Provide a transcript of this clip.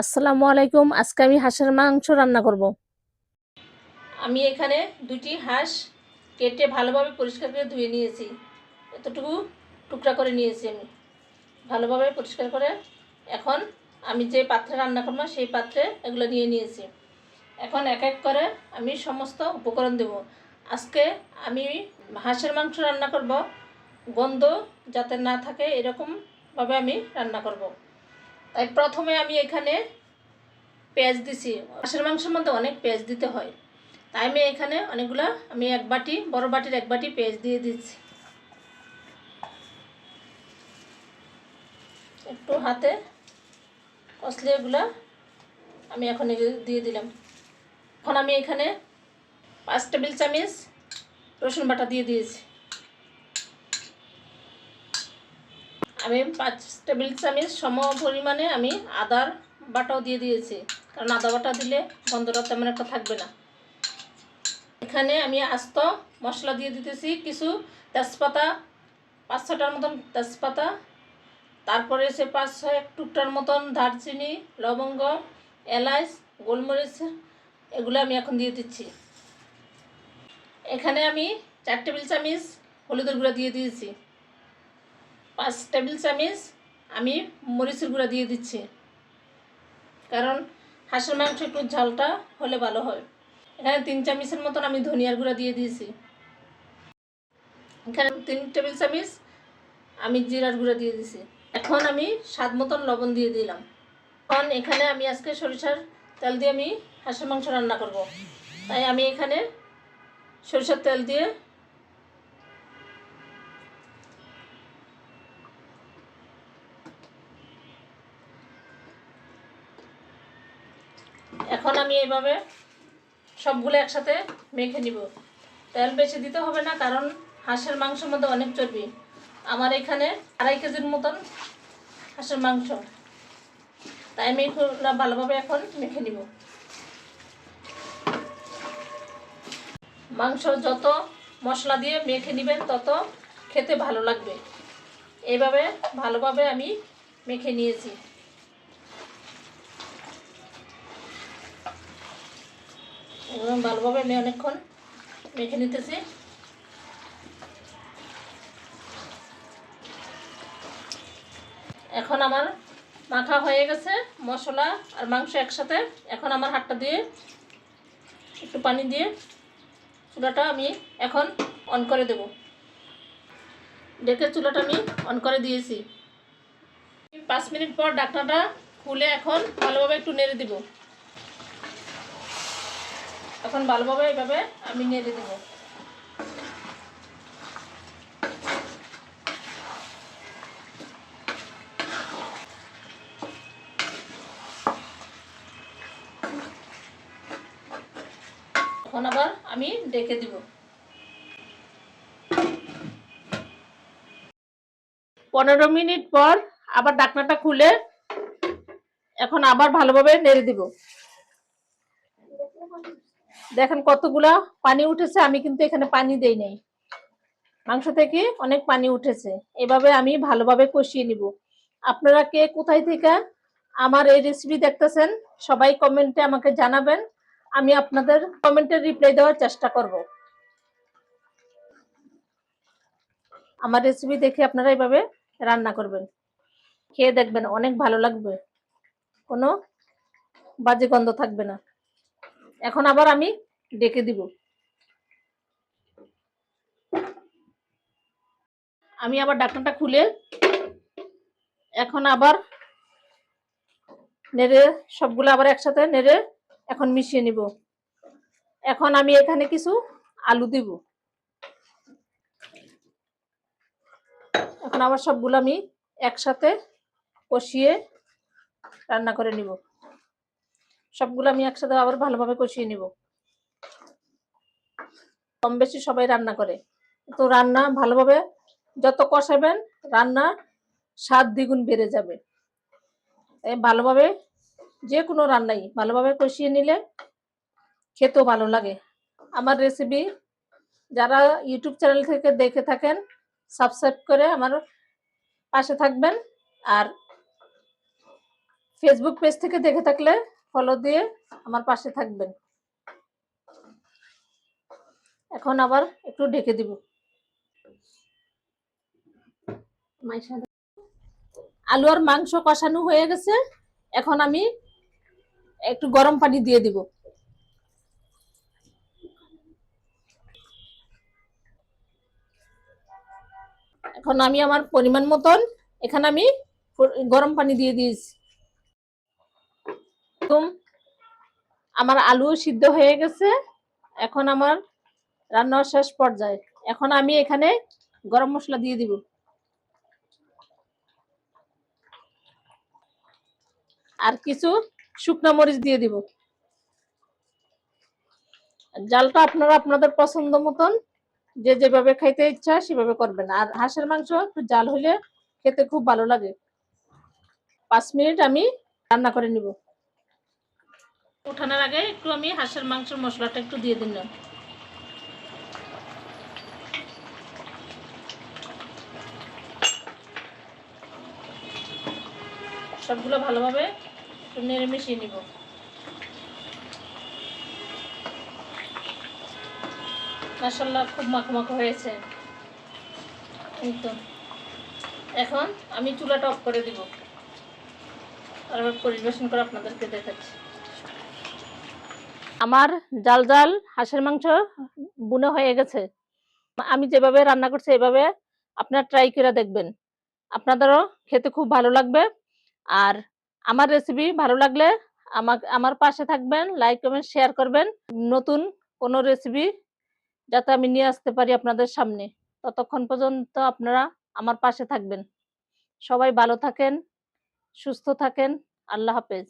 আসসালামু আলাইকুম। আজকে আমি হাঁসের মাংস রান্না করব। আমি এখানে দুটি হাঁস কেটে ভালোভাবে পরিষ্কার করে ধুয়ে নিয়েছি। এতটুকু টুকরা করে নিয়েছি আমি ভালোভাবে পরিষ্কার করে। এখন আমি যে পাত্রে রান্না করব সেই পাত্রে এগুলো নিয়ে নিয়েছি। এখন এক এক করে আমি সমস্ত উপকরণ দেব। আজকে আমি হাঁসের মাংস রান্না করব, গন্ধ যাতে না থাকে এরকমভাবে আমি রান্না করব। তাই প্রথমে আমি এখানে পেঁয়াজ দিছি। হাঁসের মাংসের মধ্যে অনেক পেঁয়াজ দিতে হয়, তাই আমি এখানে অনেকগুলো এক বাটি, বড় বাটির এক বাটি পেঁয়াজ দিয়ে দিচ্ছি। একটু হাতে কষলে এগুলো আমি এখন দিয়ে দিলাম। এখন আমি এখানে 5 টেবিল চামচ রসুন বাটা দিয়ে দিয়েছি। আমি 5 টেবিল চামচ সম পরিমাণে আমি আদার বাটাও দিয়ে দিয়েছি, কারণ আদা বাটা দিলে গন্ধটা তেমন একটা থাকবে না। এখানে আমি আস্ত মশলা দিয়ে দিতেছি, কিছু তেজপাতা, 5-6টার মতন তেজপাতা, তারপরে সে 5-6 টুকটার মতন দারচিনি, লবঙ্গ, এলাচ, গোলমরিচ, এগুলো আমি এখন দিয়ে দিচ্ছি। এখানে আমি 4 টেবিল চামচ হলুদের গুঁড়া দিয়ে দিয়েছি। 5 টেবিল চামচ আমি মরিচের গুঁড়া দিয়ে দিচ্ছি, কারণ হাঁসের মাংস একটু ঝালটা হলে ভালো হয়। এখানে 3 চামচের মতন আমি ধনিয়ার গুঁড়া দিয়ে দিয়েছি। এখানে 3 টেবিল চামচ আমি জিরার গুঁড়া দিয়ে দিয়েছি। এখন আমি স্বাদ মতন লবণ দিয়ে দিলাম। এখন এখানে আমি আজকে সরিষার তেল দিয়ে আমি হাঁসের মাংস রান্না করব, তাই আমি এখানে সরিষার তেল দিয়ে এখন আমি এইভাবে সবগুলো একসাথে মেখে নিব। তেল বেশি দিতে হবে না, কারণ হাঁসের মাংসের মধ্যে অনেক চর্বি। আমার এখানে 2.5 কেজির মতন হাঁসের মাংস, তাই আমি ভালোভাবে এখন মেখে নিব। মাংস যত মশলা দিয়ে মেখে নেবেন তত খেতে ভালো লাগবে। এইভাবে ভালোভাবে আমি মেখে নিয়েছি। ভালোভাবে আমি অনেকক্ষণ মেখে নিতেছি। এখন আমার মাখা হয়ে গেছে মশলা আর মাংস একসাথে। এখন আমার হাতটা দিয়ে একটু পানি দিয়ে চুলাটা আমি এখন অন করে দেব। ডেকে চুলাটা আমি অন করে দিয়েছি। 5 মিনিট পর ঢাকনাটা খুলে এখন ভালোভাবে একটু নেড়ে দিব। এখন ভালোভাবে এইভাবে আমি নেড়ে দেব। এখন আবার আমি ডেকে দিব। 15 মিনিট পর আবার ঢাকনাটা খুলে এখন আবার ভালোভাবে নেড়ে দিব। দেখেন কতগুলা পানি উঠেছে, আমি কিন্তু এখানে পানি দেই নাই, মাংস থেকে অনেক পানি উঠেছে। এভাবে আমি ভালোভাবে কষিয়ে নিব। আপনারা কে কোথায় থেকে আমার এই রেসিপি দেখতেছেন সবাই কমেন্টে আমাকে জানাবেন, আমি আপনাদের কমেন্টের রিপ্লাই দেওয়ার চেষ্টা করব। আমার রেসিপি দেখে আপনারা এইভাবে রান্না করবেন, খেয়ে দেখবেন অনেক ভালো লাগবে, কোনো বাজে গন্ধ থাকবে না। এখন আবার আমি ডেকে দিব। আমি আবার ঢাকনাটা খুলে এখন আবার নেড়ে সবগুলো আবার একসাথে নেড়ে এখন মিশিয়ে নিব। এখন আমি এখানে কিছু আলু দিব। এখন আবার সবগুলো আমি একসাথে কষিয়ে রান্না করে নিব। সবগুলো আমি একসাথে আবার ভালোভাবে কষিয়ে নিব। কম বেশি সবাই রান্না করে, তো রান্না ভালোভাবে যত কষাবেন রান্না স্বাদ দ্বিগুণ বেড়ে যাবে। ভালোভাবে যে কোনো রান্নাই ভালোভাবে কষিয়ে নিলে খেতেও ভালো লাগে। আমার রেসিপি যারা ইউটিউব চ্যানেল থেকে দেখে থাকেন সাবস্ক্রাইব করে আমার পাশে থাকবেন, আর ফেসবুক পেজ থেকে দেখে থাকলে ফলো দিয়ে আমার পাশে থাকবেন। এখন আবার একটু ঢেকে দিব। আলু আর মাংস কষানো হয়ে গেছে, এখন আমি একটু গরম পানি দিয়ে দিব। এখন আমি আমার পরিমাণ মতন এখানে আমি গরম পানি দিয়ে দিয়েছি। আমার আলু সিদ্ধ হয়ে গেছে, এখন আমার রান্নার শেষ পর্যায়ে। এখন আমি এখানে গরম মশলা দিয়ে দিব আর কিছু শুকনো মরিচ দিয়ে দিব। জালটা আপনারা আপনাদের পছন্দ মতন যে যেভাবে খাইতে ইচ্ছা সেভাবে করবেন। আর হাঁসের মাংস একটু জাল হলে খেতে খুব ভালো লাগে। 5 মিনিট আমি রান্না করে নিব। উঠানোর আগে একটু আমি হাঁসের মাংসের মশলাটা একটু দিয়ে দিলাম। সবগুলো ভালোভাবে একটু নেড়ে মিশিয়ে নিব। মাশাআল্লাহ খুব মাখো মাখো হয়েছে। এই তো এখন আমি চুলাটা অফ করে দিব আর পরিবেশন করে আপনাদেরকে দেখাচ্ছি। আমার জাল জাল হাঁসের মাংস বুনো হয়ে গেছে। আমি যেভাবে রান্না করছি এভাবে আপনারা ট্রাই করে দেখবেন, আপনাদেরও খেতে খুব ভালো লাগবে। আর আমার রেসিপি ভালো লাগলে আমার পাশে থাকবেন, লাইক কমেন্ট শেয়ার করবেন। নতুন কোনো রেসিপি যাতে আমি নিয়ে আসতে পারি আপনাদের সামনে, ততক্ষণ পর্যন্ত আপনারা আমার পাশে থাকবেন। সবাই ভালো থাকেন, সুস্থ থাকেন। আল্লাহ হাফেজ।